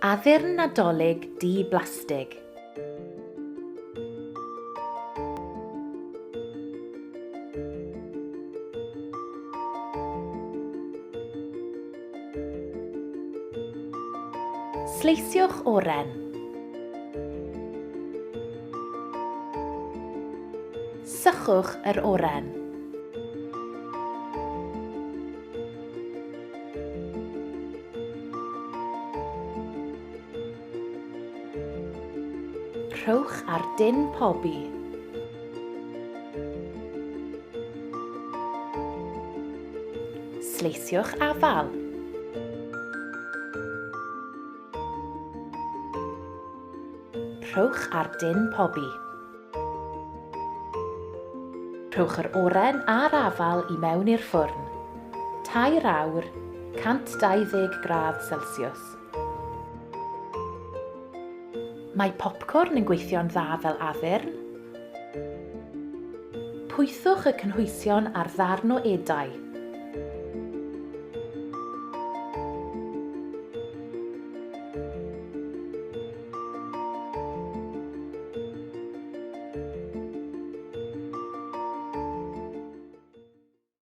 Addurn nadolig di-blastig. Sleisiwch oren. Sychwch yr oren. Rhowch ar din pobi. Sleisiwch afal. Rhowch ar din pobi. Rhowch yr oren a'r afal I mewn i'r ffwrn. 2 awr, 120 gradd Celsius. Mae popcorn yn gweithio'n dda fel addurn. Pwythwch y cynhwysion ar ddarn o edau.